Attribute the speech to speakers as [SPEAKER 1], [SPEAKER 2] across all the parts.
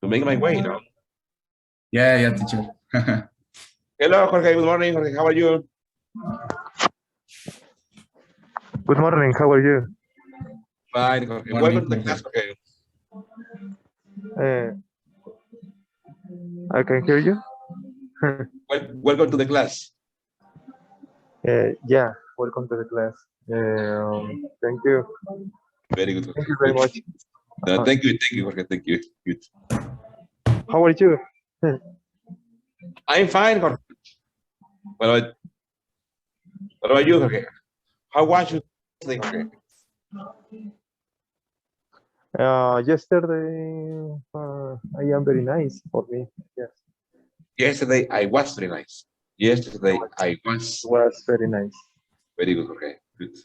[SPEAKER 1] to make my way, no?
[SPEAKER 2] Yeah, teacher.
[SPEAKER 1] Hello, Jorge. Good morning, Jorge. How are you?
[SPEAKER 3] Good morning, how are you?
[SPEAKER 1] Fine, Jorge.
[SPEAKER 2] Morning,
[SPEAKER 1] Welcome to the
[SPEAKER 2] Jorge.
[SPEAKER 1] class, Jorge.
[SPEAKER 3] I can hear you.
[SPEAKER 1] Welcome to the class.
[SPEAKER 3] Yeah, welcome to the class. Thank you.
[SPEAKER 1] Very good, Jorge.
[SPEAKER 3] Thank you very much.
[SPEAKER 1] Thank you, Jorge. Thank you. Good.
[SPEAKER 3] How are you?
[SPEAKER 1] I'm fine, Jorge. What about you, Jorge? How was your day, Jorge?
[SPEAKER 3] Yesterday, I am very nice for me. Yes,
[SPEAKER 1] Yesterday, I was very nice. Yesterday, I was
[SPEAKER 3] it was very nice.
[SPEAKER 1] very good, Jorge. Good.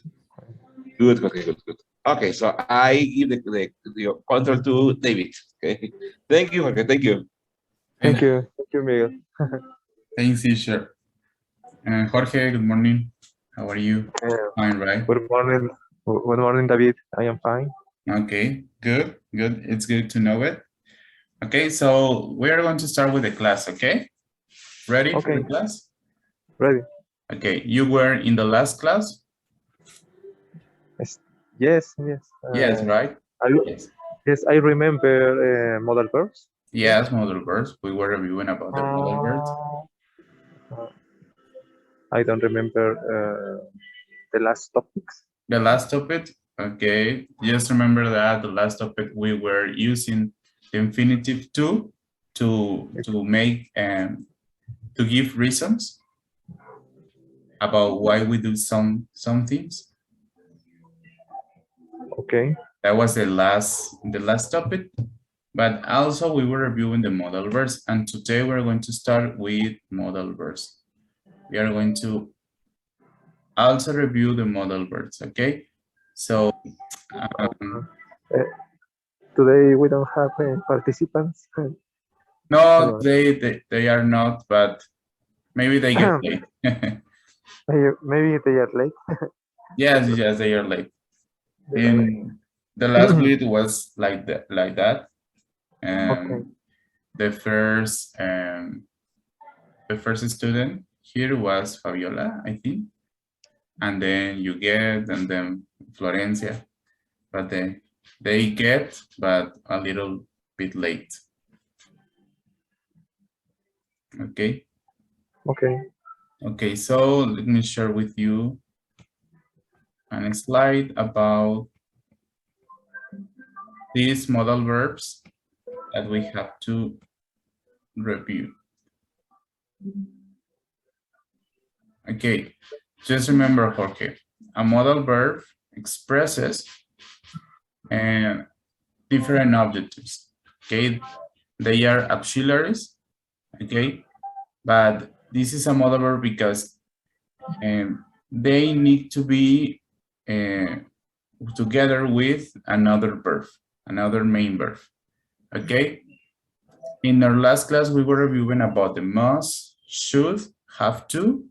[SPEAKER 1] Good, Jorge. Good. Okay, so I give the control to David. Okay. Thank you, Jorge. Thank you.
[SPEAKER 3] Thank you, Miguel.
[SPEAKER 2] Thanks, teacher. Jorge, good morning. How are you? Fine, right?
[SPEAKER 3] Good morning, David. I am fine.
[SPEAKER 2] Okay, good. It's good to know it. Okay, so we are going to start with the class, okay? Ready for the class?
[SPEAKER 3] Ready.
[SPEAKER 2] Okay, you were in the last class?
[SPEAKER 3] Yes.
[SPEAKER 2] Yes, right?
[SPEAKER 3] Yes, I remember modal verbs.
[SPEAKER 2] Yes, modal verbs. We were reviewing about the modal verbs.
[SPEAKER 3] I don't remember the last topics.
[SPEAKER 2] The last topic, okay. Just remember that the last topic we were using the infinitive to make to give reasons about why we do some things.
[SPEAKER 3] Okay.
[SPEAKER 2] That was the last topic, but also we were reviewing the modal verbs, and today we're going to start with modal verbs. We are going to also review the modal verbs, okay? So
[SPEAKER 3] today we don't have participants.
[SPEAKER 2] no, they are not, but maybe they get late.
[SPEAKER 3] Maybe they are late.
[SPEAKER 2] Yes, they are late. In the last week was like that.
[SPEAKER 3] Okay.
[SPEAKER 2] The first student here was Fabiola, I think, and then you get, and then Florencia, but they get, but a little bit late. Okay. Okay, so let me share with you a slide about these modal verbs that we have to review. Okay, just remember, Jorge, a modal verb expresses different objectives. Okay, they are auxiliaries. Okay, but this is a modal verb because they need to be together with another verb, another main verb. Okay, in our last class we were reviewing about the must, should, have to.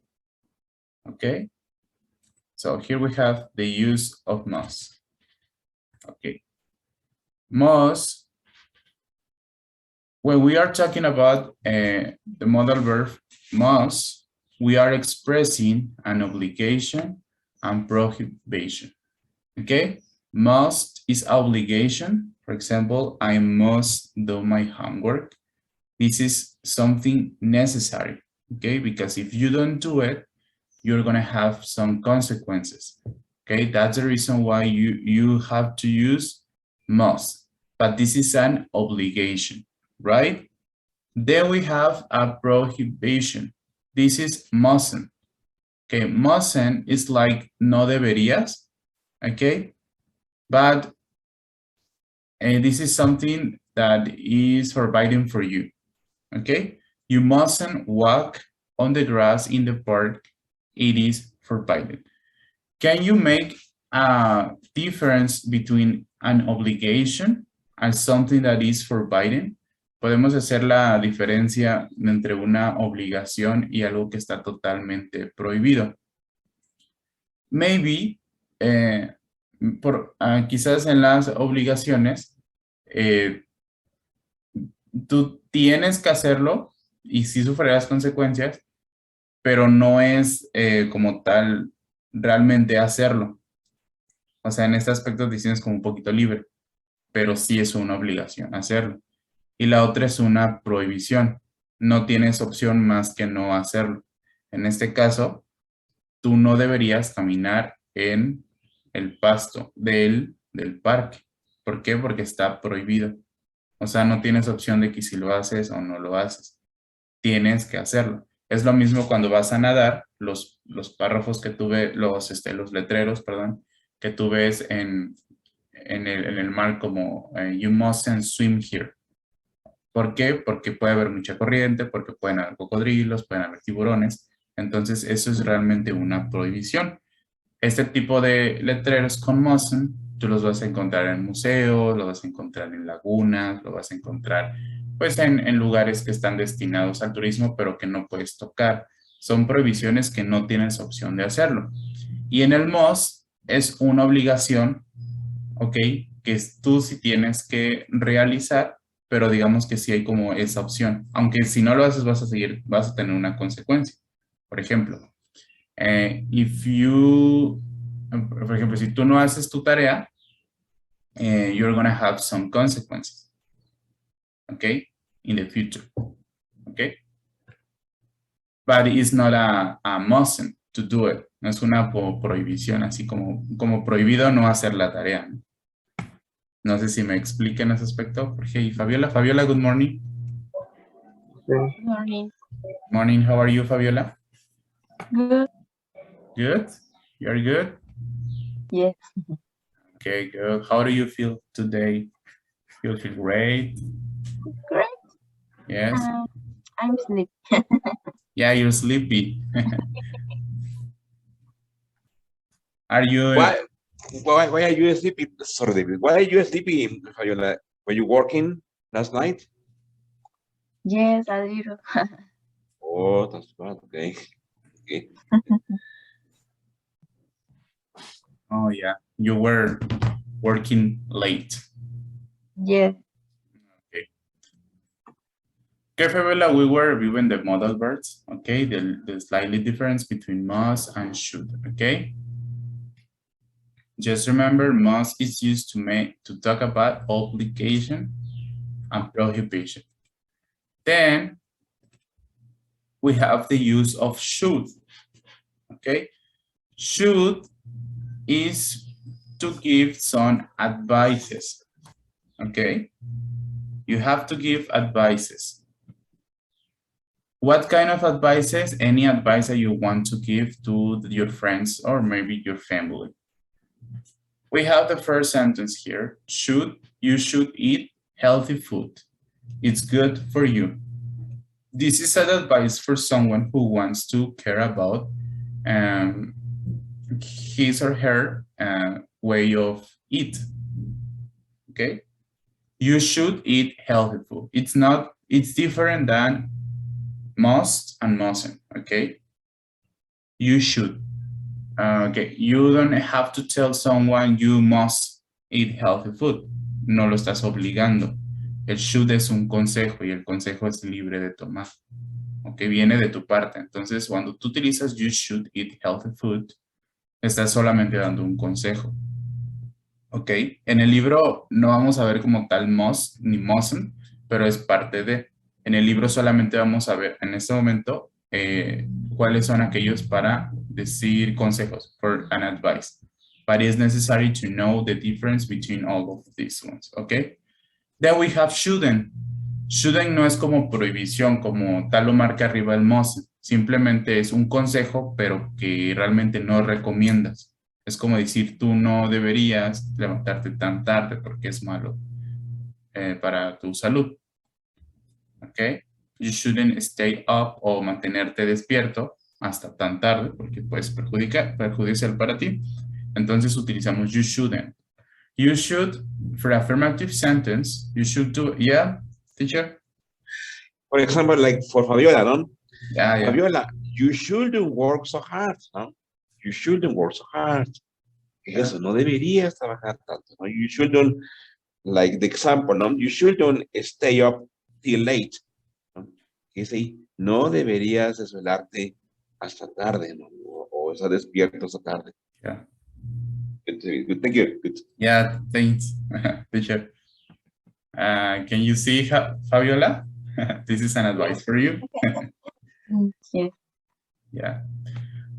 [SPEAKER 2] Okay, so here we have the use of must. Okay, must, when we are talking about the modal verb must, we are expressing an obligation and prohibition. Okay, must is obligation. For example, I must do my homework. This is something necessary, okay? Because if you don't do it, you're gonna have some consequences, okay? That's the reason why you have to use must, but this is an obligation, right? Then we have a prohibition. This is mustn't, okay? Mustn't is like no deberías, okay? But this is something that is forbidden for you, okay? You mustn't walk on the grass in the park. It is forbidden. Can you make a difference between an obligation and something that is forbidden? Podemos hacer la diferencia entre una obligación y algo que está totalmente prohibido. Maybe, quizás en las obligaciones, tú tienes que hacerlo y sí sufrirás consecuencias, pero no es como tal realmente hacerlo. O sea, en este aspecto te sientes como un poquito libre, pero sí es una obligación hacerlo. Y la otra es una prohibición. No tienes opción más que no hacerlo. En este caso, tú no deberías caminar en el pasto del parque. ¿Por qué? Porque está prohibido. O sea, no tienes opción de que si lo haces o no lo haces. Tienes que hacerlo. Es lo mismo cuando vas a nadar, los párrafos que tuve, los letreros, perdón, que tú ves en el mar como you mustn't swim here. ¿Por qué? Porque puede haber mucha corriente, porque pueden haber cocodrilos, pueden haber tiburones. Entonces, eso es realmente una prohibición. Este tipo de letreros con mustn't, tú los vas a encontrar en museos, los vas a encontrar en lagunas, lo vas a encontrar pues en lugares que están destinados al turismo, pero que no puedes tocar. Son prohibiciones que no tienes opción de hacerlo. Y en el must es una obligación, ¿ok? Que tú sí tienes que realizar, pero digamos que sí hay como esa opción. Aunque si no lo haces vas a tener una consecuencia. Por ejemplo, por ejemplo, si tú no haces tu tarea, you're going to have some consequences, okay, in the future, okay? But it's not a mustn't to do it. No es una prohibición, así como prohibido no hacer la tarea. No sé si me expliquen ese aspecto. Jorge y Fabiola. Fabiola, good morning.
[SPEAKER 3] Sí.
[SPEAKER 4] Morning.
[SPEAKER 2] Morning, how are you, Fabiola?
[SPEAKER 4] Good.
[SPEAKER 2] Good? You're good?
[SPEAKER 4] Yes.
[SPEAKER 2] Okay, good. How do you feel today? You feel great?
[SPEAKER 4] Great.
[SPEAKER 2] Yes?
[SPEAKER 4] I'm sleepy.
[SPEAKER 2] Yeah, you're sleepy. Are you?
[SPEAKER 1] Why are you sleeping? Sorry, David. Why are you sleeping, Fabiola? Were you working last night?
[SPEAKER 4] Yes, a little.
[SPEAKER 1] Oh, that's bad. Okay. Okay.
[SPEAKER 2] Oh, yeah. You were working late.
[SPEAKER 4] Yes.
[SPEAKER 2] Okay, Fabiola, we were reviewing the modal verbs, okay? The slightly difference between must and should, okay? Just remember, must is used to talk about obligation and prohibition. Then we have the use of should, okay? Should is to give some advices, okay? You have to give advices. What kind of advices? Any advice that you want to give to your friends or maybe your family. We have the first sentence here. You should eat healthy food. It's good for you. This is an advice for someone who wants to care about his or her way of eat. Okay? You should eat healthy food. It's different than must and mustn't, okay? You should. Okay, you don't have to tell someone you must eat healthy food. No lo estás obligando. El should es un consejo y el consejo es libre de tomar. Ok, viene de tu parte. Entonces, cuando tú utilizas you should eat healthy food, estás solamente dando un consejo. Ok, en el libro no vamos a ver como tal must ni mustn't, pero es parte de. En el libro solamente vamos a ver en este momento cuáles son aquellos para decir consejos, for an advice. But it's necessary to know the difference between all of these ones, okay? Then we have shouldn't. Shouldn't no es como prohibición, como tal lo marca arriba el must. Simplemente es un consejo, pero que realmente no recomiendas. Es como decir, tú no deberías levantarte tan tarde porque es malo para tu salud. ¿Ok? You shouldn't stay up o mantenerte despierto hasta tan tarde porque puedes perjudicial para ti. Entonces utilizamos you shouldn't. You should, for affirmative sentence, you should do, yeah, teacher?
[SPEAKER 1] For example, like for Fabiola, no?
[SPEAKER 2] Yeah, yeah.
[SPEAKER 1] Fabiola, you shouldn't work so hard, no? You shouldn't work so hard. Eso, no deberías trabajar tanto, no? You shouldn't, like the example, no? You shouldn't stay up till late. ¿No? Dice ahí, no deberías desvelarte hasta tarde, ¿no? O estar despierto hasta tarde.
[SPEAKER 2] Yeah.
[SPEAKER 1] Good, good. Thank you. Good.
[SPEAKER 2] Yeah, thanks, teacher. Can you see Fabiola? This is an advice for you.
[SPEAKER 4] Yes.
[SPEAKER 2] Yeah.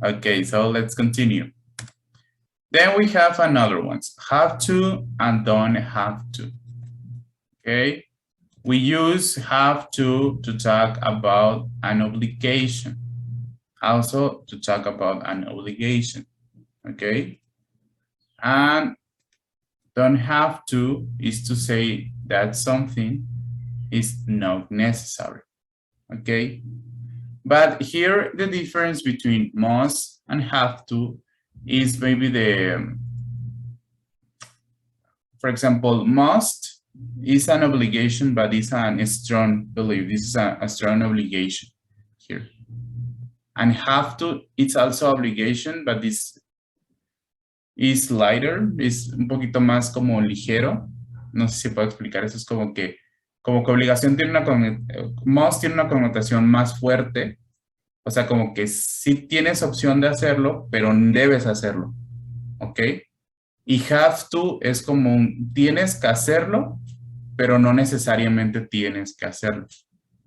[SPEAKER 2] Okay, so let's continue. Then we have another ones, have to and don't have to. Okay. We use have to talk about an obligation. Also to talk about an obligation. Okay. And don't have to is to say that something is not necessary. Okay. But here the difference between must and have to is maybe for example, must is an obligation, but it's a strong belief. This is a strong obligation here. And have to, it's also obligation, but this is lighter, es un poquito más como ligero. No sé si puedo explicar eso, es como que obligación tiene must tiene una connotación más fuerte. O sea, como que sí tienes opción de hacerlo, pero debes hacerlo. ¿Ok? Y have to es como tienes que hacerlo, pero no necesariamente tienes que hacerlo.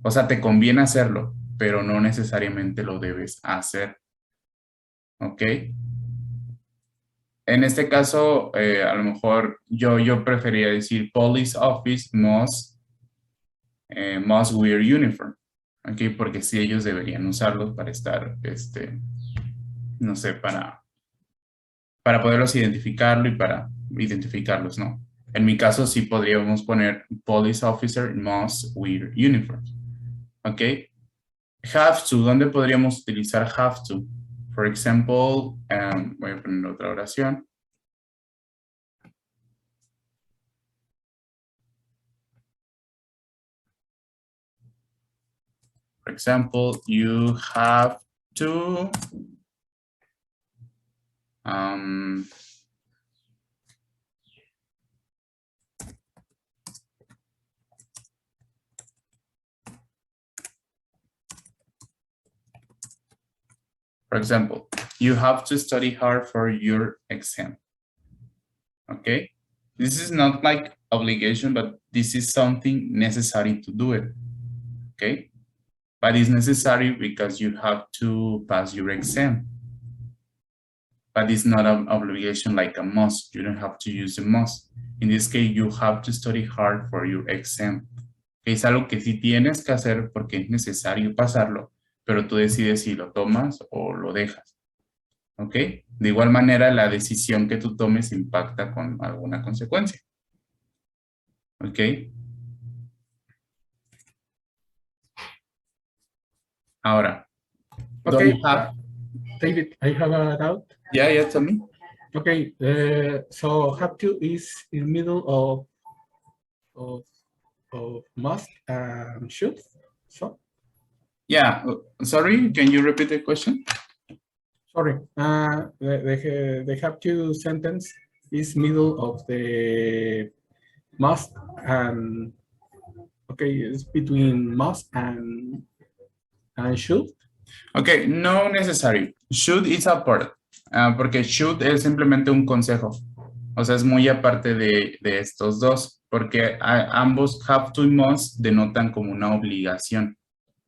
[SPEAKER 2] O sea, te conviene hacerlo, pero no necesariamente lo debes hacer. ¿Ok? En este caso, a lo mejor yo preferiría decir police office must wear uniform. ¿Ok? Porque sí, ellos deberían usarlos para estar, no sé, para poderlos identificarlo y para identificarlos, ¿no? En mi caso sí podríamos poner police officer must wear uniform. ¿Ok? Have to, ¿dónde podríamos utilizar have to? For example, voy a poner otra oración. For example, you have to for example, you have to study hard for your exam. Okay? This is not like obligation, but this is something necessary to do it. Okay? But it's necessary because you have to pass your exam. But it's not an obligation like a must. You don't have to use a must. In this case, you have to study hard for your exam. Que es algo que sí tienes que hacer porque es necesario pasarlo, pero tú decides si lo tomas o lo dejas. ¿Ok? De igual manera, la decisión que tú tomes impacta con alguna consecuencia. ¿Ok? Ahora.
[SPEAKER 5] Okay, David, I have a doubt.
[SPEAKER 2] Yeah, tell me.
[SPEAKER 5] Okay, so have to is in the middle of must and should. So.
[SPEAKER 2] Yeah, sorry, can you repeat the question?
[SPEAKER 5] Sorry, the have to sentence is middle of the must and okay, it's between must and should.
[SPEAKER 2] Okay, no necessary. Should is a part, porque should es simplemente un consejo. O sea, es muy aparte de estos dos, porque ambos have to y must denotan como una obligación.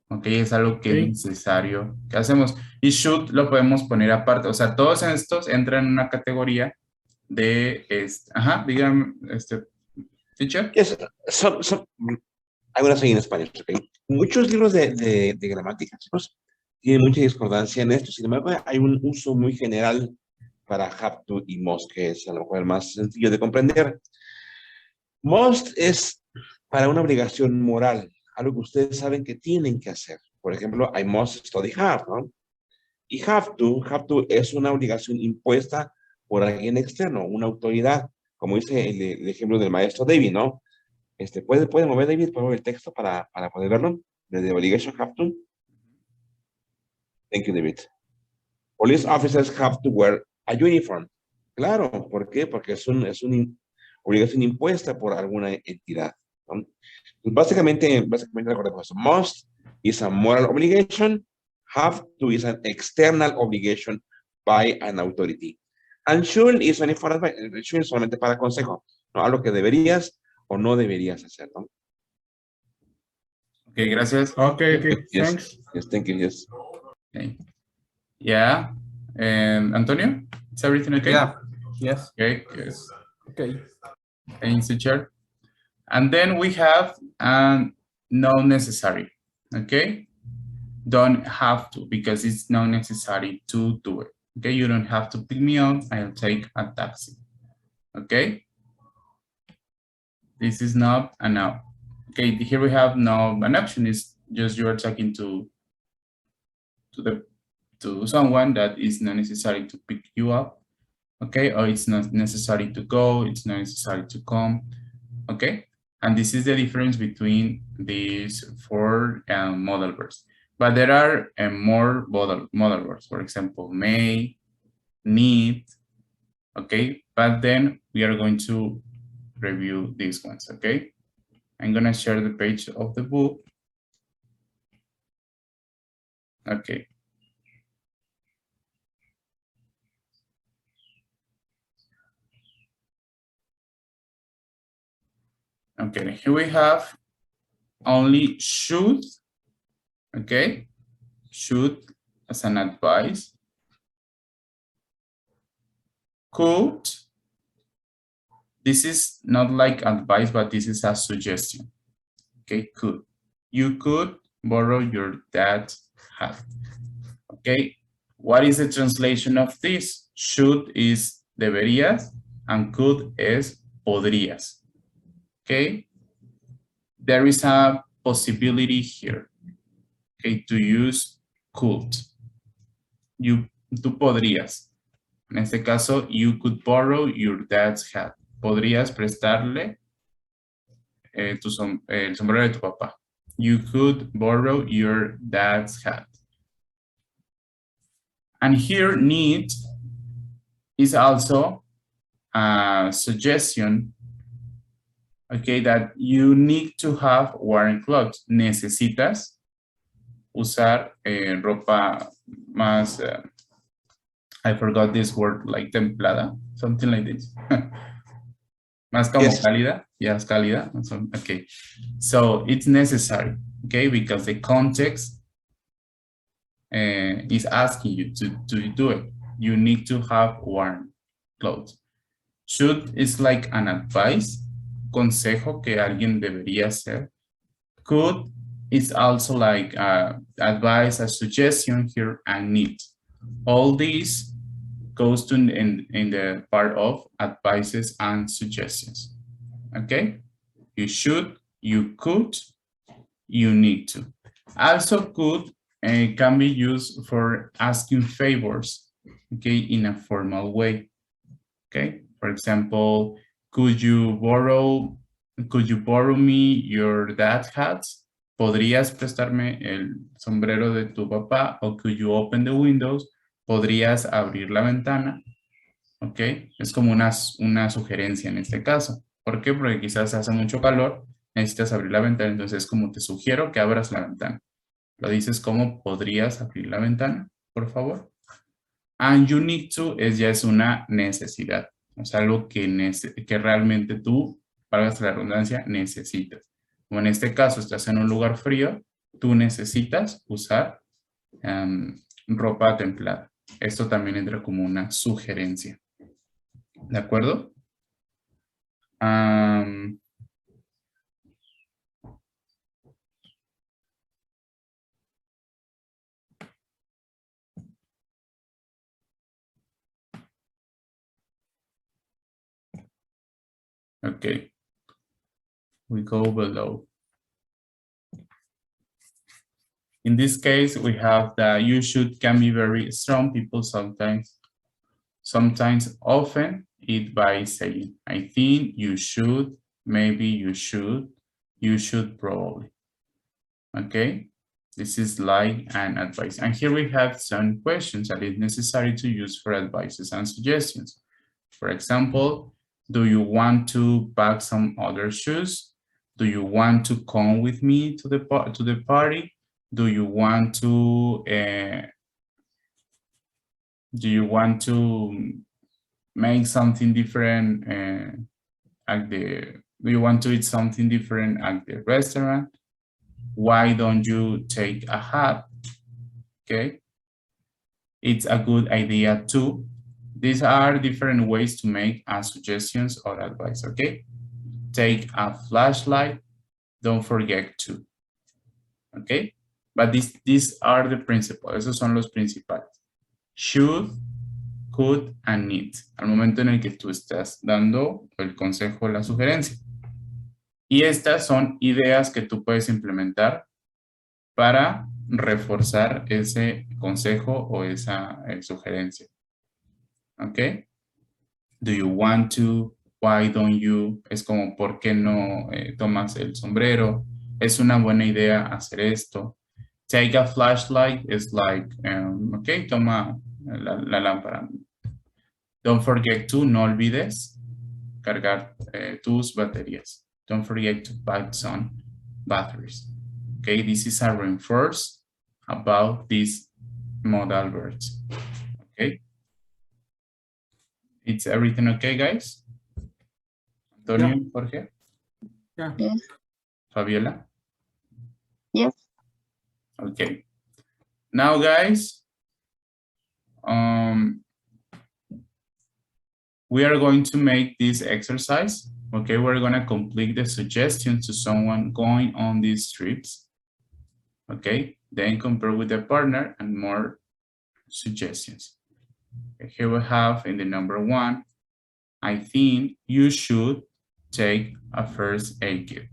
[SPEAKER 2] Ok, es algo que es necesario que hacemos. Y should lo podemos poner aparte. O sea, todos estos entran en una categoría de, ajá, dígame, teacher.
[SPEAKER 1] Yes, hay una en español, ¿ok? Muchos libros de gramática, chicos, tienen mucha discordancia en esto. Sin embargo, hay un uso muy general para have to y must, que es a lo mejor el más sencillo de comprender. Must es para una obligación moral, algo que ustedes saben que tienen que hacer. Por ejemplo, I must study hard, ¿no? Y have to es una obligación impuesta por alguien externo, una autoridad, como dice el ejemplo del maestro David, ¿no? ¿Puede mover, David, por el texto para poder verlo? Desde obligation have to. Thank you, David. Police officers have to wear a uniform. Claro, ¿por qué? Porque es una obligación impuesta por alguna entidad, ¿no? Básicamente recordemos eso. Must is a moral obligation. Have to is an external obligation by an authority. And should is only for advice. Should es solamente para consejo, ¿no? Algo que deberías o no deberías hacer, ¿no?
[SPEAKER 2] Okay, gracias.
[SPEAKER 5] Okay,
[SPEAKER 1] Yes.
[SPEAKER 5] thanks.
[SPEAKER 1] Yes, thank you, yes.
[SPEAKER 2] Okay. Yeah. And Antonio, is everything okay?
[SPEAKER 6] Yeah. Yes.
[SPEAKER 2] Okay, good.
[SPEAKER 6] Okay.
[SPEAKER 2] Thanks, teacher. And then we have not necessary. Okay. Don't have to, because it's not necessary to do it. Okay, you don't have to pick me up. I'll take a taxi. Okay. This is not a noun. Okay, here we have now an action is just you are talking to someone that is not necessary to pick you up. Okay, or it's not necessary to go, it's not necessary to come. Okay, and this is the difference between these four modal verbs. But there are more modal verbs, for example, may, need. Okay, but then we are going to review these ones. Okay, I'm gonna share the page of the book. Okay. Okay, here we have only should. Okay, should as an advice. Could. This is not like advice, but this is a suggestion. Okay, could. You could borrow your dad's hat. Okay, what is the translation of this? Should is deberías and could is podrías. Okay, there is a possibility here. Okay, to use could. Tú podrías. En este caso, you could borrow your dad's hat. Podrías prestarle el sombrero de tu papá. You could borrow your dad's hat. And here, need is also a suggestion, okay, that you need to have warm clothes. Necesitas usar ropa más, I forgot this word, like templada, something like this. Más como
[SPEAKER 1] Yes.
[SPEAKER 2] cálida, yes, cálida. Okay, so it's necessary, okay, because the context is asking you to do it. You need to have warm clothes. Should is like an advice, consejo que alguien debería hacer. Could is also like advice, a suggestion here, and need. All these goes to in the part of advices and suggestions. Okay, you should, you could, you need to. Also could can be used for asking favors, okay, in a formal way. Okay, for example, could you borrow me your dad's hat? ¿Podrías prestarme el sombrero de tu papá? O could you open the windows? ¿Podrías abrir la ventana? Ok, es como una sugerencia en este caso. ¿Por qué? Porque quizás hace mucho calor, necesitas abrir la ventana, entonces como te sugiero que abras la ventana. Lo dices como podrías abrir la ventana, por favor. And you need to ya es una necesidad, o sea, algo que realmente tú, valgas la redundancia, necesitas. Como en este caso estás en un lugar frío, tú necesitas usar ropa templada. Esto también entra como una sugerencia. ¿De acuerdo? Okay. We go below. In this case, we have that you should can be very strong. People sometimes often it by saying, I think, you should, maybe you should probably. Okay, this is like an advice. And here we have some questions that is necessary to use for advices and suggestions. For example, do you want to pack some other shoes? Do you want to come with me to the party? Do you want to make something different do you want to eat something different at the restaurant? Why don't you take a hat? Okay. It's a good idea too. These are different ways to make suggestions or advice, okay? Take a flashlight, don't forget to, okay? But these are the principles, esos son los principales. Should, could, and need. Al momento en el que tú estás dando el consejo o la sugerencia. Y estas son ideas que tú puedes implementar para reforzar ese consejo o esa sugerencia. ¿Ok? Do you want to? Why don't you? Es como, ¿por qué no tomas el sombrero? Es una buena idea hacer esto. Take a flashlight is like, ok, toma la lámpara. Don't forget to, no olvides cargar tus baterías. Don't forget to buy some batteries. Okay, this is a reinforce about these modal verbs. Okay. It's everything okay, guys? Antonio,
[SPEAKER 5] Yeah.
[SPEAKER 2] Jorge?
[SPEAKER 5] Yeah.
[SPEAKER 4] Yes.
[SPEAKER 2] Fabiola?
[SPEAKER 4] Yes.
[SPEAKER 2] Okay. Now, guys, we are going to make this exercise. Okay, we're going to complete the suggestions to someone going on these trips. Okay, then compare with the partner and more suggestions. Okay, here we have in the number 1, I think you should take a first aid kit.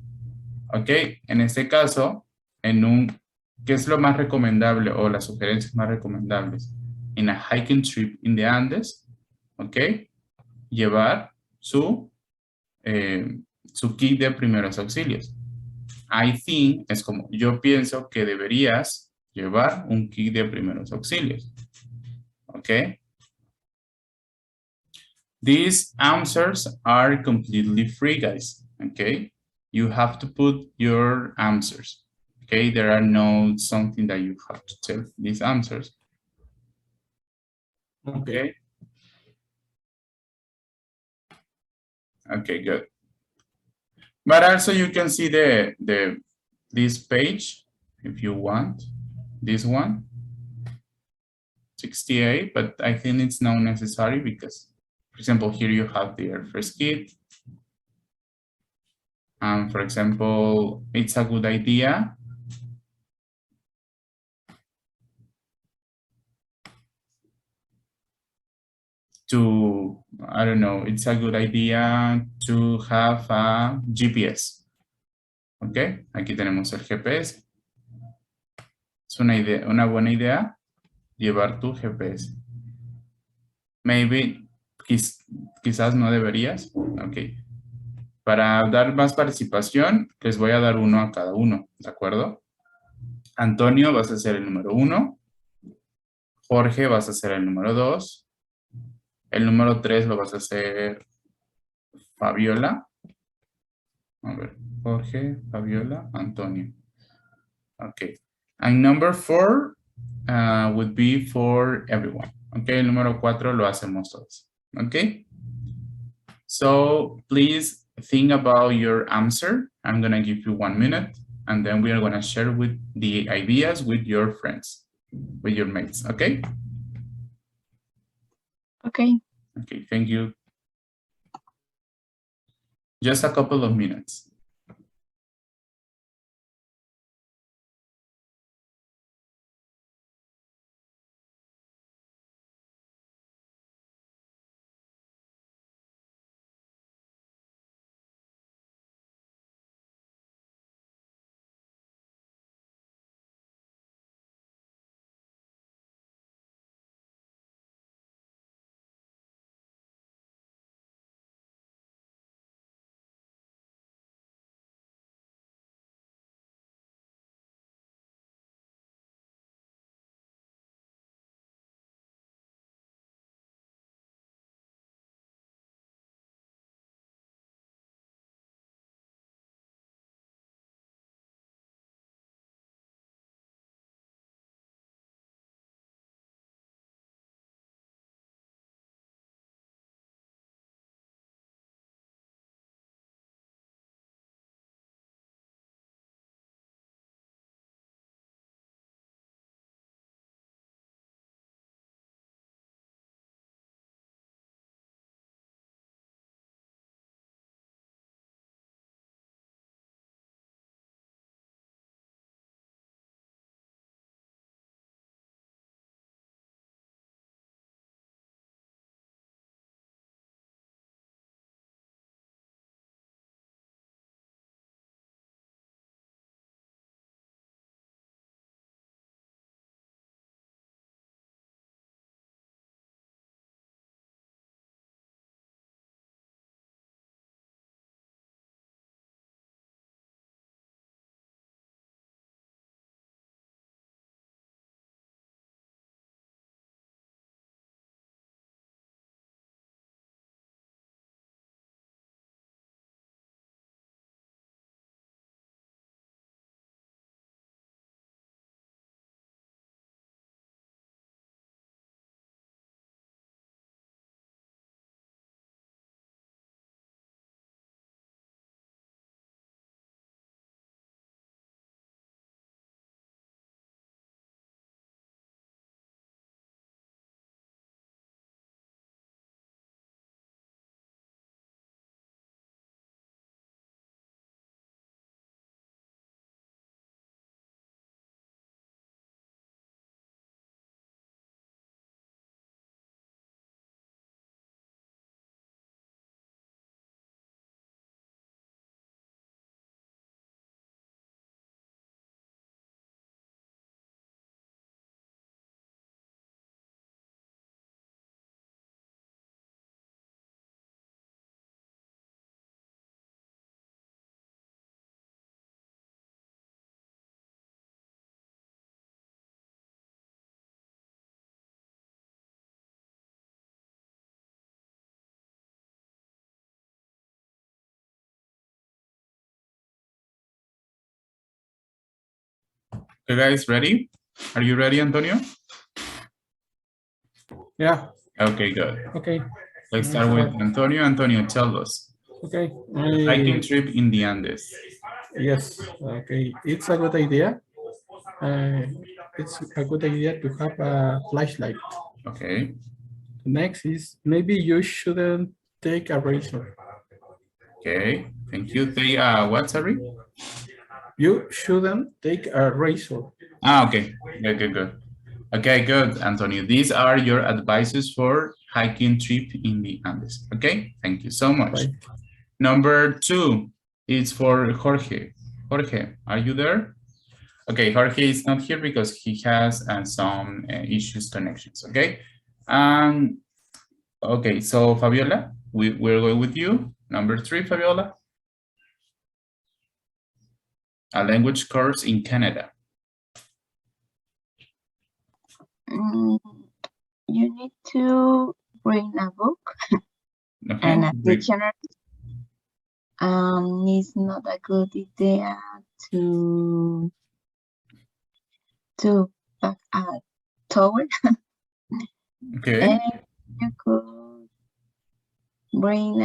[SPEAKER 2] Ok, en este caso, ¿qué es lo más recomendable o las sugerencias más recomendables? En a hiking trip in the Andes, ok, llevar su kit de primeros auxilios. I think es como, yo pienso que deberías llevar un kit de primeros auxilios. Ok. These answers are completely free, guys. Okay. You have to put your answers. Okay. There are no something that you have to tell these answers. Okay. Okay, good. But also you can see this page if you want. This one. 68, but I think it's not necessary because, for example, here you have the first kit. For example, it's a good idea to, I don't know, it's a good idea to have a GPS. Ok, aquí tenemos el GPS. Es una buena idea llevar tu GPS. Maybe, quizás no deberías. Ok. Para dar más participación, les voy a dar uno a cada uno, ¿de acuerdo? Antonio, vas a ser el número 1. Jorge, vas a ser el número 2. El número 3 lo vas a hacer Fabiola. A ver, Jorge, Fabiola, Antonio. Okay. And number 4 would be for everyone. Okay, el número 4 lo hacemos todos. Okay. So please think about your answer. I'm going to give you 1 minute and then we are going to share with the ideas with your friends, with your mates. Okay.
[SPEAKER 4] Okay.
[SPEAKER 2] Okay, thank you. Just a couple of minutes. You guys ready? Are you ready, Antonio?
[SPEAKER 5] Yeah.
[SPEAKER 2] Okay, good.
[SPEAKER 5] Okay.
[SPEAKER 2] Let's start with Antonio. Antonio, tell us.
[SPEAKER 5] Okay.
[SPEAKER 2] Hiking trip in the Andes.
[SPEAKER 5] Yes. Okay. It's a good idea. It's a good idea to have a flashlight.
[SPEAKER 2] Okay.
[SPEAKER 5] Next is maybe you shouldn't take a razor.
[SPEAKER 2] Okay. Thank you. Take what, sorry?
[SPEAKER 5] You shouldn't take a razor.
[SPEAKER 2] Okay. Good, good. Okay, good, Antonio. These are your advices for hiking trip in the Andes. Okay, thank you so much.
[SPEAKER 5] Right.
[SPEAKER 2] Number 2 is for Jorge. Jorge, are you there? Okay, Jorge is not here because he has some issues connections. Okay. Okay, so Fabiola, we're going with you. Number 3, Fabiola. A language course in Canada.
[SPEAKER 4] You need to bring a book
[SPEAKER 2] Okay.
[SPEAKER 4] and a dictionary. It's not a good idea to pack a towel.
[SPEAKER 2] Okay.
[SPEAKER 4] And you could bring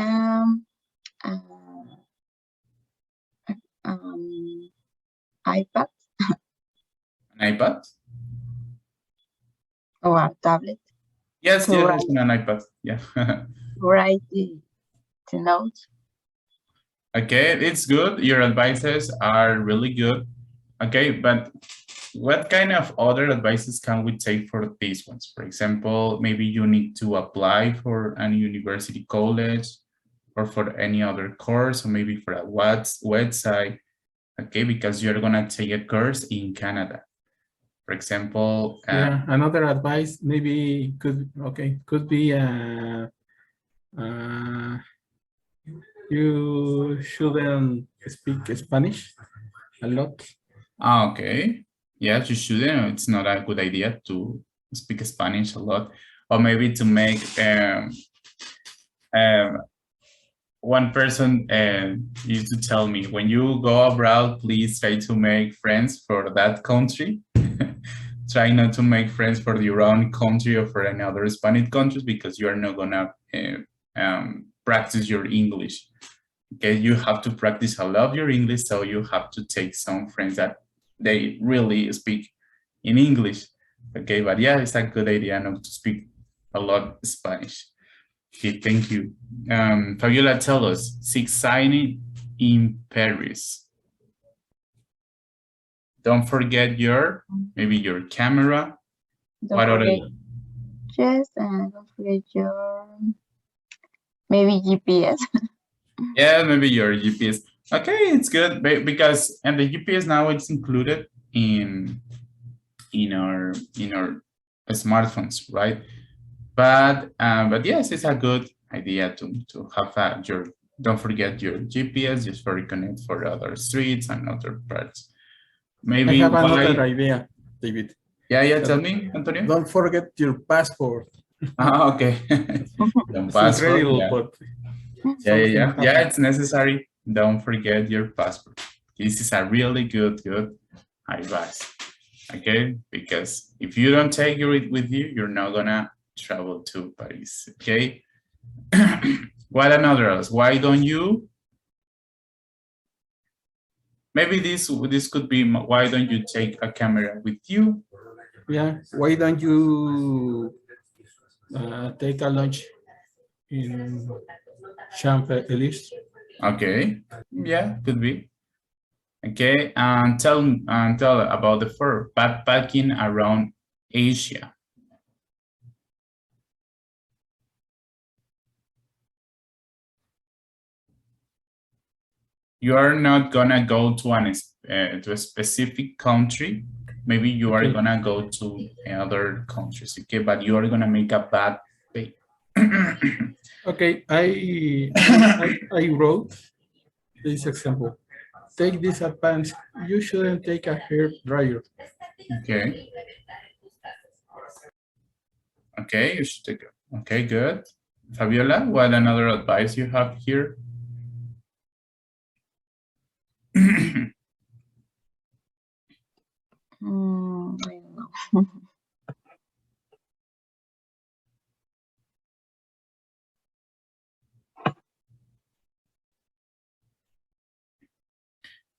[SPEAKER 4] iPad
[SPEAKER 2] An iPad?
[SPEAKER 4] or a tablet.
[SPEAKER 2] Yes,
[SPEAKER 4] To
[SPEAKER 2] yes,
[SPEAKER 4] write,
[SPEAKER 2] it's an iPad. Yeah.
[SPEAKER 4] write the notes.
[SPEAKER 2] Okay, it's good. Your advices are really good. Okay, but what kind of other advices can we take for these ones? For example, maybe you need to apply for a university college or for any other course, or maybe for a website. Okay, because you're gonna take a course in Canada. For example,
[SPEAKER 5] Yeah, another advice maybe could be you shouldn't speak Spanish a lot.
[SPEAKER 2] Okay, yes, you shouldn't. It's not a good idea to speak Spanish a lot, or maybe to make one person used to tell me, when you go abroad, please try to make friends for that country. Try not to make friends for your own country or for any other Spanish countries, because you are not gonna practice your English. Okay, you have to practice a lot your English, so you have to take some friends that they really speak in English. Okay, but yeah, it's a good idea not to speak a lot Spanish. Okay, thank you. Fabiola, tell us, sightseeing in Paris. Don't forget maybe your camera.
[SPEAKER 4] Don't forget, yes, and don't forget your maybe GPS.
[SPEAKER 2] Yeah, maybe your GPS. Okay, it's good because the GPS now it's included in our smartphones, right? But yes, it's a good idea to have don't forget your GPS just for reconnect for other streets and other parts. Maybe
[SPEAKER 5] I have another idea, David.
[SPEAKER 2] Yeah, tell me, Antonio.
[SPEAKER 5] Don't forget your passport.
[SPEAKER 2] Okay.
[SPEAKER 5] It's incredible,
[SPEAKER 2] yeah.
[SPEAKER 5] but
[SPEAKER 2] yeah, it's necessary. Don't forget your passport. This is a really good advice. Okay, because if you don't take it with you, you're not gonna travel to Paris. Okay. What another else? Why don't you? Maybe this could be, why don't you take a camera with you?
[SPEAKER 5] Yeah, why don't you take a lunch in Champs-Élysées?
[SPEAKER 2] Okay, yeah, could be. Okay, and tell about the backpacking around Asia. You are not gonna go to a specific country. Maybe you are gonna go to other countries, okay? But you are gonna make a backpack.
[SPEAKER 5] Okay, I wrote this example. Take this advance. You shouldn't take a hair dryer.
[SPEAKER 2] Okay. Okay, you should take it. Okay, good. Fabiola, what another advice you have here?
[SPEAKER 4] I don't know.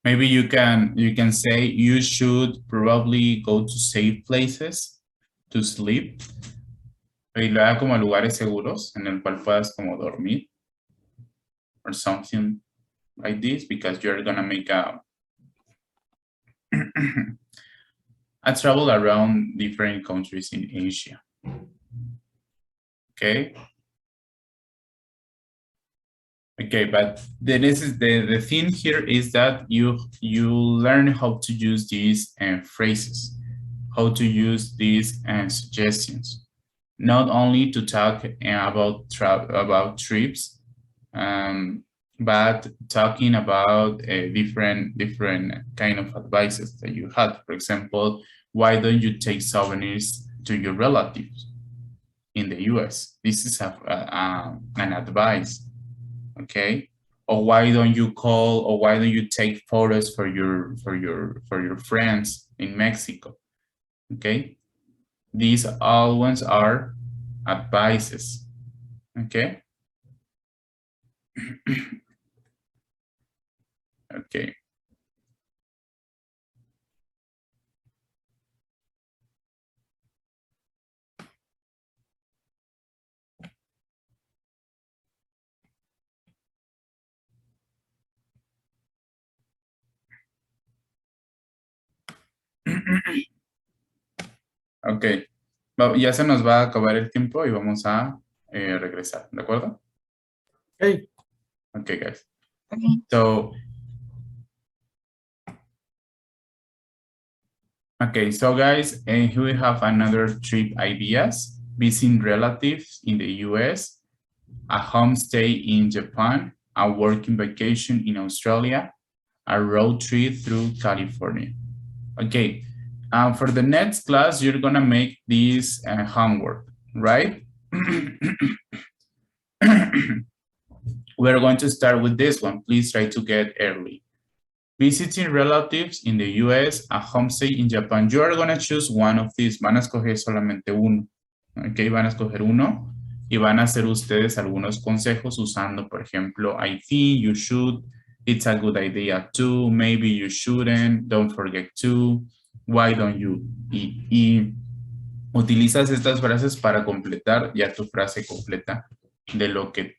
[SPEAKER 2] Maybe you can say you should probably go to safe places to sleep. Y lo haga como lugares seguros en el cual puedas como dormir. Or something like this, because you're gonna make a travel around different countries in Asia. Okay. Okay, but the thing here is that you learn how to use these phrases, how to use these suggestions, not only to talk about trips, but talking about different kind of advices that you had. For example, why don't you take souvenirs to your relatives in the US? This is an advice. Okay, or why don't you call, or why don't you take photos for your friends in Mexico? Okay, these all ones are advices. Okay. Okay. Ok, ya se nos va a acabar el tiempo y vamos a regresar, ¿de acuerdo?
[SPEAKER 5] Okay.
[SPEAKER 2] Okay, guys.
[SPEAKER 4] Okay.
[SPEAKER 2] So guys, here we have another trip ideas: visiting relatives in the US, a homestay in Japan, a working vacation in Australia, a road trip through California. Okay, for the next class, you're gonna make this homework, right? We're going to start with this one. Please try to get early. Visiting relatives in the US, a homestay in Japan. You are gonna choose one of these. Van a escoger solamente uno. Ok, van a escoger uno y van a hacer ustedes algunos consejos usando, por ejemplo, I think, you should, it's a good idea to, maybe you shouldn't, don't forget to, why don't you? Y utilizas estas frases para completar ya tu frase completa de lo que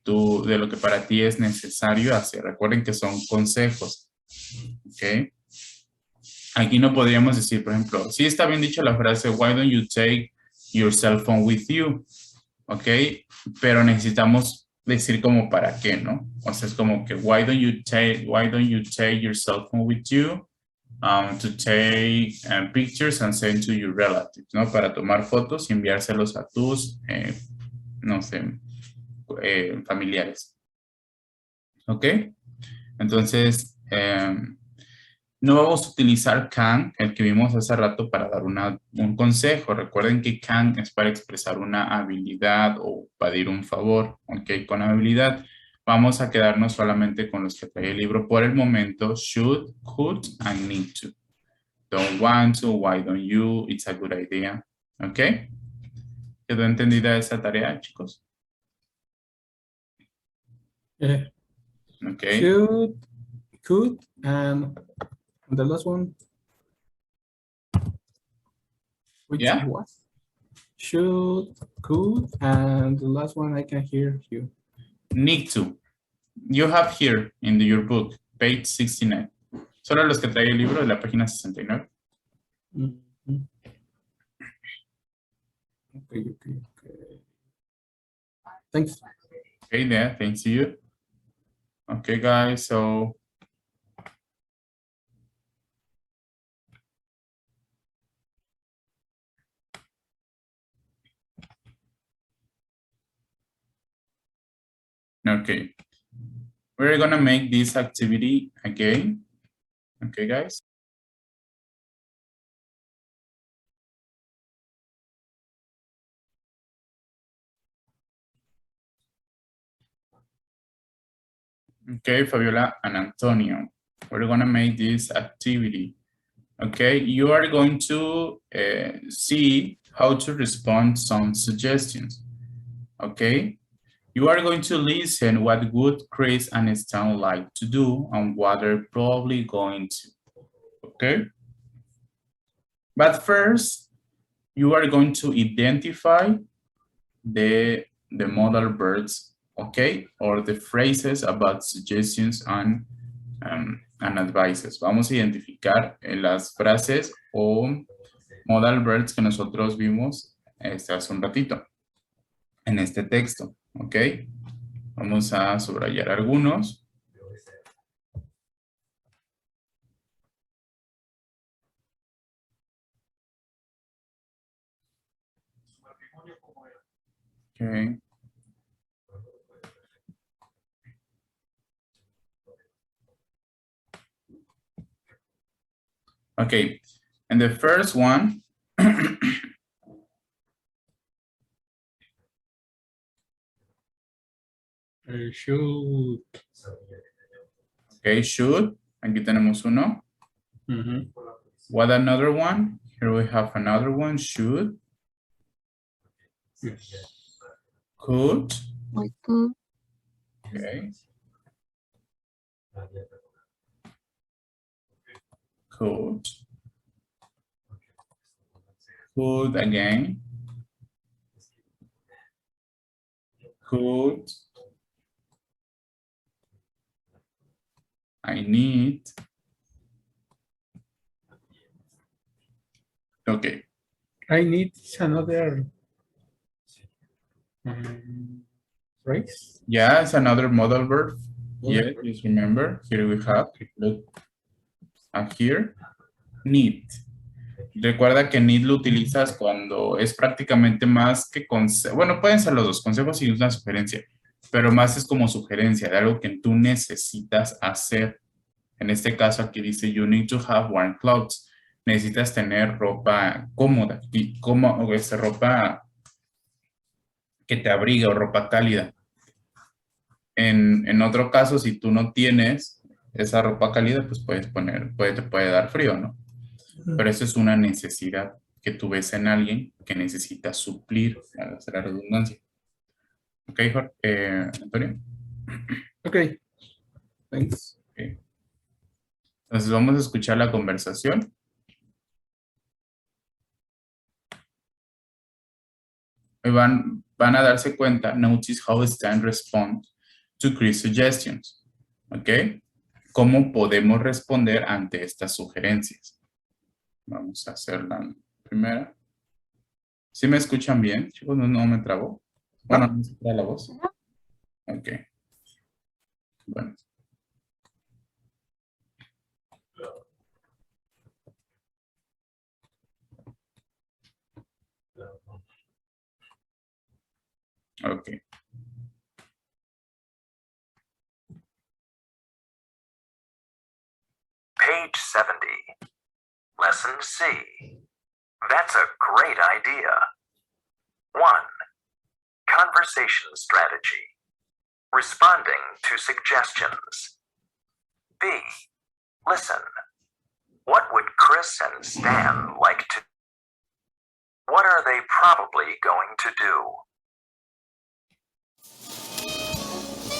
[SPEAKER 2] para ti es necesario hacer. Recuerden que son consejos. Ok. Aquí no podríamos decir, por ejemplo, sí está bien dicho la frase, why don't you take your cell phone with you? Ok, pero necesitamos decir como para qué, ¿no? O sea, es como que why don't you take your cell phone with you to take pictures and send to your relatives, ¿no? Para tomar fotos y enviárselos a tus, no sé, familiares. Ok, entonces, no vamos a utilizar can, el que vimos hace rato, para dar un consejo. Recuerden que can es para expresar una habilidad o pedir un favor. Ok, con habilidad vamos a quedarnos solamente con los que trae el libro por el momento. Should, could, and need to. Don't want to, why don't you, it's a good idea. Ok. ¿Quedó entendida esa tarea, chicos?
[SPEAKER 5] Yeah.
[SPEAKER 2] Ok.
[SPEAKER 5] Should, could, and the last one. Which
[SPEAKER 2] Yeah.
[SPEAKER 5] was? Should, could, and the last one I can hear you.
[SPEAKER 2] Need to. You have here in your book, page 69. Solo los que trae el libro de la página 69.
[SPEAKER 5] Mm-hmm. Okay. Thanks.
[SPEAKER 2] Okay, there, thanks to you. Okay, guys, so. Okay, we're gonna make this activity again. Okay, guys. Okay, Fabiola and Antonio, we're gonna make this activity. Okay, you are going to see how to respond some suggestions. Okay, you are going to listen what would Chris and Stan like to do and what they're probably going to. Okay, but first you are going to identify the modal verbs, okay, or the phrases about suggestions and advices. Vamos a identificar las frases o modal verbs que nosotros vimos hace un ratito en este texto, ok. Vamos a subrayar algunos. Okay. Okay, and the first one
[SPEAKER 5] Should.
[SPEAKER 2] okay, should. Aquí tenemos uno. What another one? Here we have another one, should.
[SPEAKER 5] Yes.
[SPEAKER 2] Could.
[SPEAKER 4] We could.
[SPEAKER 2] Okay. Could. Could again. Could. I need. Okay.
[SPEAKER 5] I need another phrase.
[SPEAKER 2] Yeah, it's another modal verb.
[SPEAKER 5] Modal
[SPEAKER 2] Yeah,
[SPEAKER 5] verb.
[SPEAKER 2] just remember. Here we have, look, here, need. Recuerda que need lo utilizas cuando es prácticamente más que consejo. Bueno, pueden ser los dos, consejos y una sugerencia, pero más es como sugerencia de algo que tú necesitas hacer. En este caso aquí dice, you need to have warm clothes. Necesitas tener ropa cómoda, y ropa que te abrigue o ropa cálida. En otro caso, si tú no tienes esa ropa cálida, pues puedes poner, te puede dar frío, ¿no? Pero eso es una necesidad que tú ves en alguien que necesita suplir, a la redundancia. Ok, Antonio.
[SPEAKER 5] Okay. Thanks.
[SPEAKER 2] Okay. Entonces vamos a escuchar la conversación. Van a darse cuenta, notice how Stan responds to Chris' suggestions. ¿Ok? ¿Cómo podemos responder ante estas sugerencias? Vamos a hacer la primera. ¿Sí me escuchan bien? Chicos, no me trabo. Bueno, no se trae la voz. Ok. Bueno. Ok.
[SPEAKER 6] Page 70. Lesson C. That's a great idea. 1. Conversation strategy. Responding to suggestions. B. Listen. What would Chris and Stan like to? What are they probably going to do?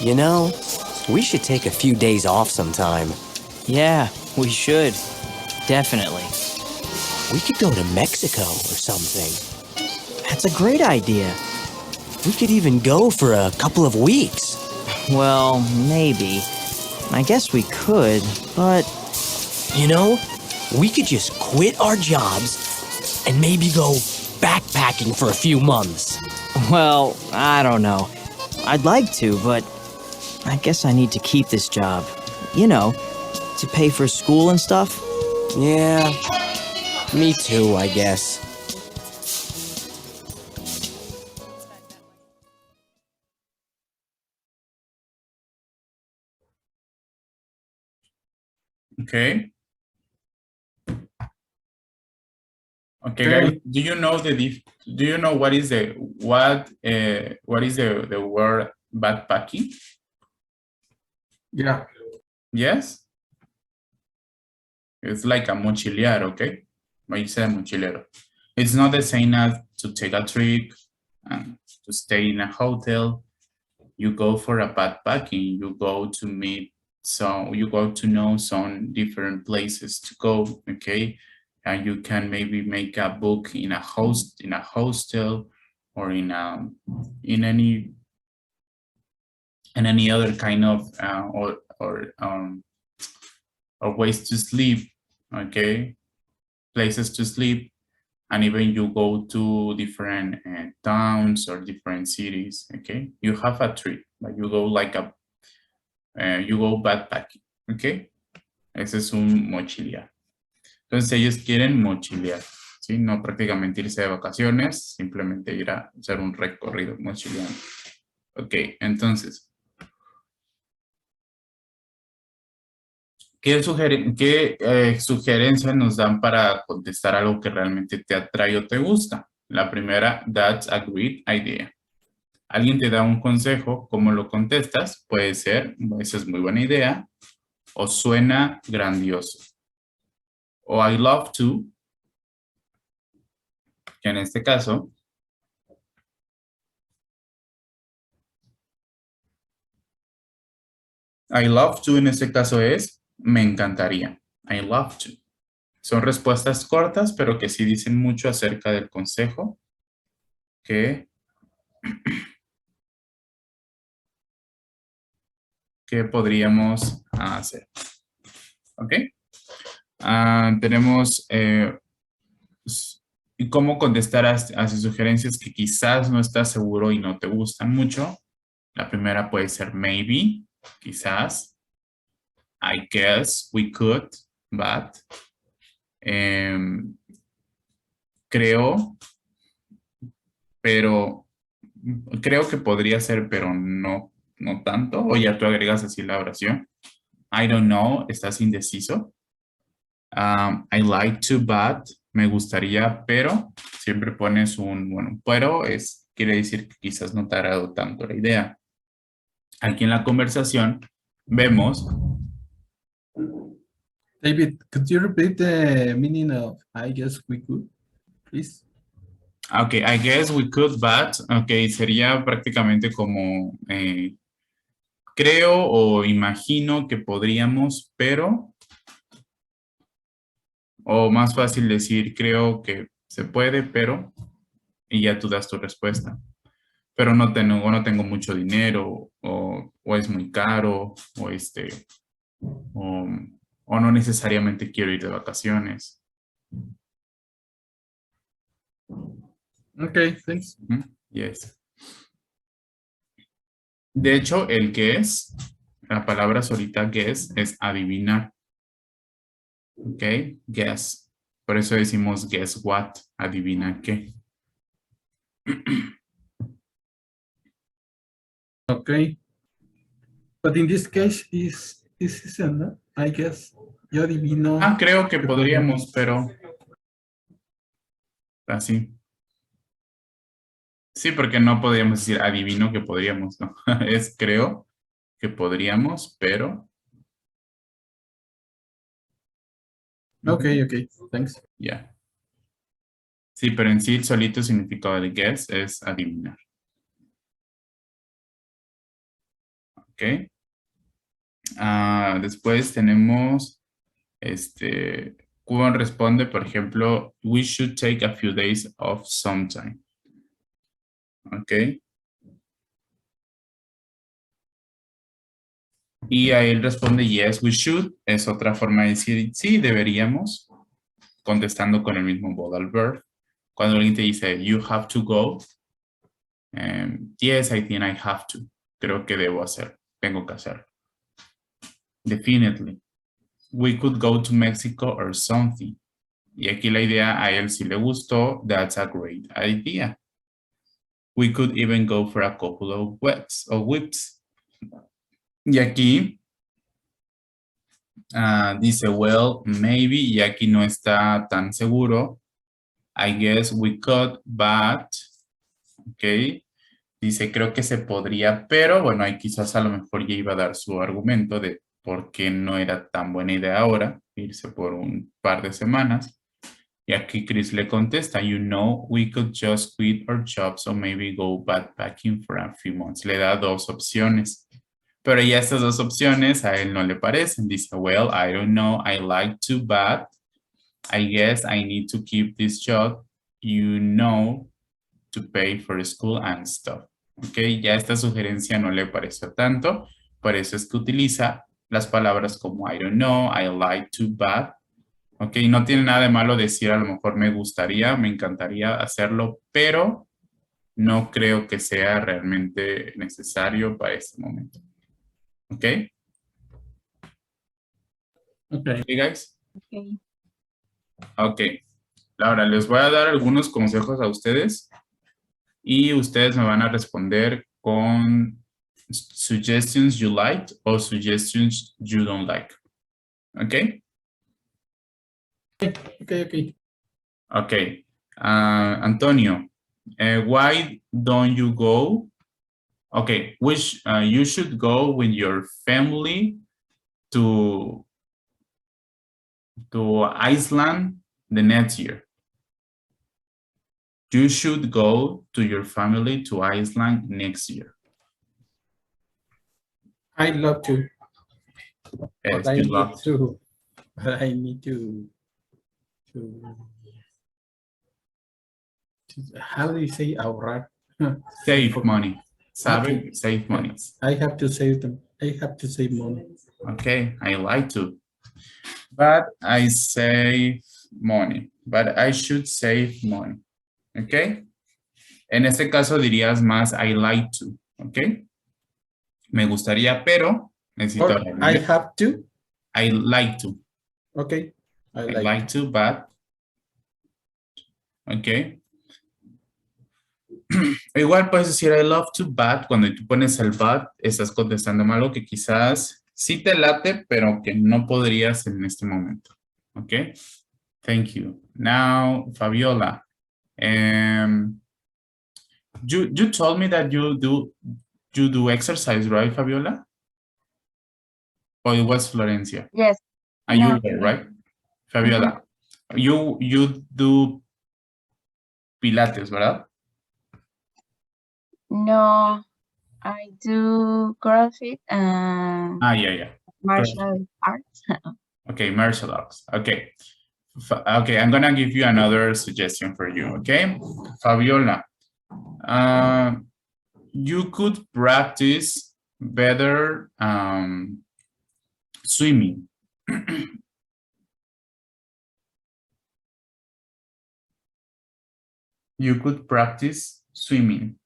[SPEAKER 7] You know, we should take a few days off sometime.
[SPEAKER 8] Yeah, we should. Definitely.
[SPEAKER 7] We could go to Mexico or something.
[SPEAKER 8] That's a great idea.
[SPEAKER 7] We could even go for a couple of weeks.
[SPEAKER 8] Well, maybe. I guess we could, but...
[SPEAKER 7] You know, we could just quit our jobs and maybe go backpacking for a few months.
[SPEAKER 8] Well, I don't know. I'd like to, but I guess I need to keep this job. You know, to pay for school and stuff.
[SPEAKER 7] Yeah, me too, I guess.
[SPEAKER 2] Okay. Okay, guys, do you know what is the word backpacking?
[SPEAKER 5] Yeah.
[SPEAKER 2] Yes? It's like a mochilear, okay? Irse de mochilero. It's not the same as to take a trip and to stay in a hotel. You go for a backpacking, you go to meet you go to know some different places to go, okay? And you can maybe make a book in a hostel or in any other kind of or ways to sleep, okay? Places to sleep, and even you go to different towns or different cities, okay? You have a trip, like you go like you go backpacking, okay? Ese es un mochilear. Entonces ellos quieren mochilear, ¿sí? No prácticamente irse de vacaciones, simplemente ir a hacer un recorrido mochileando. Ok, entonces, ¿qué sugerencias nos dan para contestar algo que realmente te atrae o te gusta? La primera, that's a great idea. Alguien te da un consejo, ¿cómo lo contestas? Puede ser, esa es muy buena idea, o suena grandioso. O I love to, que en este caso, I love to en este caso es, me encantaría. I love to. Son respuestas cortas, pero que sí dicen mucho acerca del consejo que podríamos hacer. ¿Ok? Tenemos cómo contestar a sugerencias que quizás no estás seguro y no te gustan mucho. La primera puede ser maybe, quizás. I guess we could, but. Creo, pero creo que podría ser, pero no tanto. O ya tú agregas así la oración. I don't know, estás indeciso. I like to, but me gustaría, pero siempre pones pero quiere decir que quizás no te ha agradado tanto la idea. Aquí en la conversación vemos.
[SPEAKER 5] David, could you repeat the meaning of I guess we could, please?
[SPEAKER 2] Okay, I guess we could, but, okay, sería prácticamente como creo o imagino que podríamos, pero, o más fácil decir creo que se puede, pero, y ya tú das tu respuesta. Pero no tengo mucho dinero, o es muy caro, o no necesariamente quiero ir de vacaciones.
[SPEAKER 5] Okay, thanks.
[SPEAKER 2] Yes. De hecho, el guess, la palabra solita guess es adivinar. Ok, guess. Por eso decimos guess what, adivina qué.
[SPEAKER 5] Okay. But in this case, is ¿no? I guess. Yo adivino.
[SPEAKER 2] Creo que podríamos, pero así. Sí, porque no podríamos decir adivino que podríamos, ¿no? Es creo que podríamos, pero.
[SPEAKER 5] Okay, thanks.
[SPEAKER 2] Ya. Sí, pero en sí el solito significado de guess es adivinar. Ok. Después tenemos Cuban responde, por ejemplo, we should take a few days off sometime. Ok. Y ahí él responde yes, we should. Es otra forma de decir sí, deberíamos. Contestando con el mismo modal verb. Cuando alguien te dice you have to go. Yes, I think I have to. Creo que debo hacer. Tengo que hacerlo. Definitely. We could go to Mexico or something. Y aquí la idea a él si le gustó. That's a great idea. We could even go for a couple of whips. Y aquí dice, well, maybe, y aquí no está tan seguro. I guess we could, but, ok. Dice, creo que se podría, pero bueno, ahí quizás a lo mejor ya iba a dar su argumento de porque no era tan buena idea ahora irse por un par de semanas. Y aquí Chris le contesta, you know, we could just quit our jobs or maybe go backpacking for a few months. Le da dos opciones. Pero ya estas dos opciones a él no le parecen. Dice, well, I don't know, I like to, but I guess I need to keep this job, you know, to pay for school and stuff. Ok, ya esta sugerencia no le pareció tanto. Por eso es que utiliza las palabras como I don't know, I like to, but. Ok, no tiene nada de malo decir a lo mejor me gustaría, me encantaría hacerlo, pero no creo que sea realmente necesario para este momento. Ok.
[SPEAKER 5] Okay.
[SPEAKER 2] Okay, guys.
[SPEAKER 4] Okay.
[SPEAKER 2] Ok. Ahora les voy a dar algunos consejos a ustedes y ustedes me van a responder con suggestions you liked o suggestions you don't like. Ok.
[SPEAKER 5] Okay.
[SPEAKER 2] Okay, Antonio, why don't you go? Okay, which you should go with your family to Iceland the next year. You should go to your family to Iceland next year.
[SPEAKER 5] I'd love to.
[SPEAKER 2] Yes,
[SPEAKER 5] But I
[SPEAKER 2] you
[SPEAKER 5] need
[SPEAKER 2] love
[SPEAKER 5] to. But I need to. How do you say ahorrar?
[SPEAKER 2] save money.
[SPEAKER 5] Okay.
[SPEAKER 2] Save money.
[SPEAKER 5] I have to save them. I have to save money.
[SPEAKER 2] Okay, I like to. But I save money. But I should save money. Okay. En este caso dirías más I like to. Okay. Me gustaría, pero necesito.
[SPEAKER 5] Or I have to.
[SPEAKER 2] I like to.
[SPEAKER 5] Okay.
[SPEAKER 2] I like to, but. Okay. Igual puedes decir I love to, but cuando tú pones el but, estás contestando algo que quizás sí te late, pero que no podrías en este momento. Okay. Thank you. Now, Fabiola. You told me that you do exercise, right, Fabiola? Or it was Florencia?
[SPEAKER 4] Yes.
[SPEAKER 2] And
[SPEAKER 4] No.
[SPEAKER 2] you were, right? Fabiola, you do Pilates, ¿verdad?
[SPEAKER 4] No, I do CrossFit and
[SPEAKER 2] Yeah.
[SPEAKER 4] martial arts.
[SPEAKER 2] Okay, martial arts. Okay. Okay, I'm gonna give you another suggestion for you, okay? Fabiola, you could practice better swimming. You could practice swimming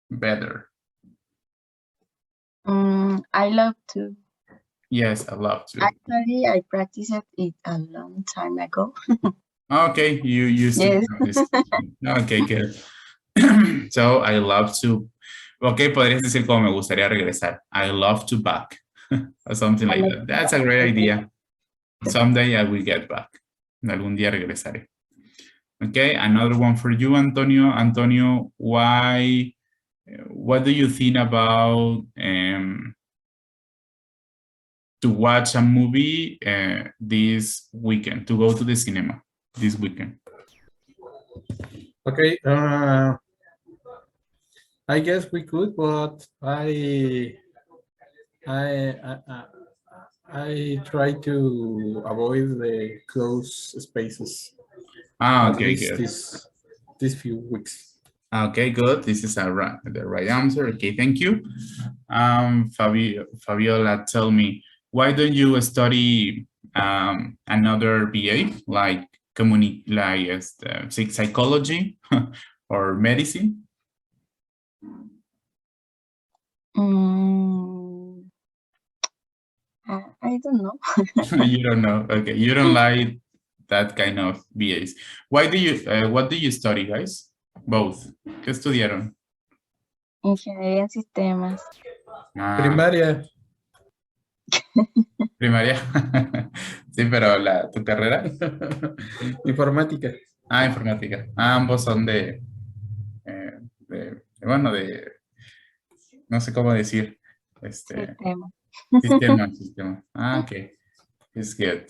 [SPEAKER 2] better.
[SPEAKER 4] I love to.
[SPEAKER 2] Yes, I love to.
[SPEAKER 4] Actually, I practiced it a long time ago.
[SPEAKER 2] Okay, you still
[SPEAKER 4] Yes.
[SPEAKER 2] practice. Okay, good. So I love to. Okay, podrías decir como me gustaría regresar. I love to back. Or something like that. That's a great idea. Someday I will get back. Algún día regresaré. Okay, another one for you, Antonio. Antonio, what do you think about to watch a movie this weekend, to go to the cinema this weekend?
[SPEAKER 5] Okay. I guess we could, but I try to avoid the close spaces. At
[SPEAKER 2] Okay,
[SPEAKER 5] least
[SPEAKER 2] good.
[SPEAKER 5] these few weeks.
[SPEAKER 2] Okay, good. This is the right answer. Okay, thank you. Fabiola, tell me, why don't you study another BA like psychology or medicine?
[SPEAKER 4] I don't know.
[SPEAKER 2] You don't know. Okay, you don't like that kind of BAs. What do you study, guys? Both. ¿Qué estudiaron?
[SPEAKER 4] Ingeniería en sistemas.
[SPEAKER 5] Primaria.
[SPEAKER 2] Primaria. Sí, pero ¿tu carrera?
[SPEAKER 5] Informática.
[SPEAKER 2] Informática. Ambos son bueno, no sé cómo decir.
[SPEAKER 4] Sistemas.
[SPEAKER 2] Sistema. Ah, okay. It's good.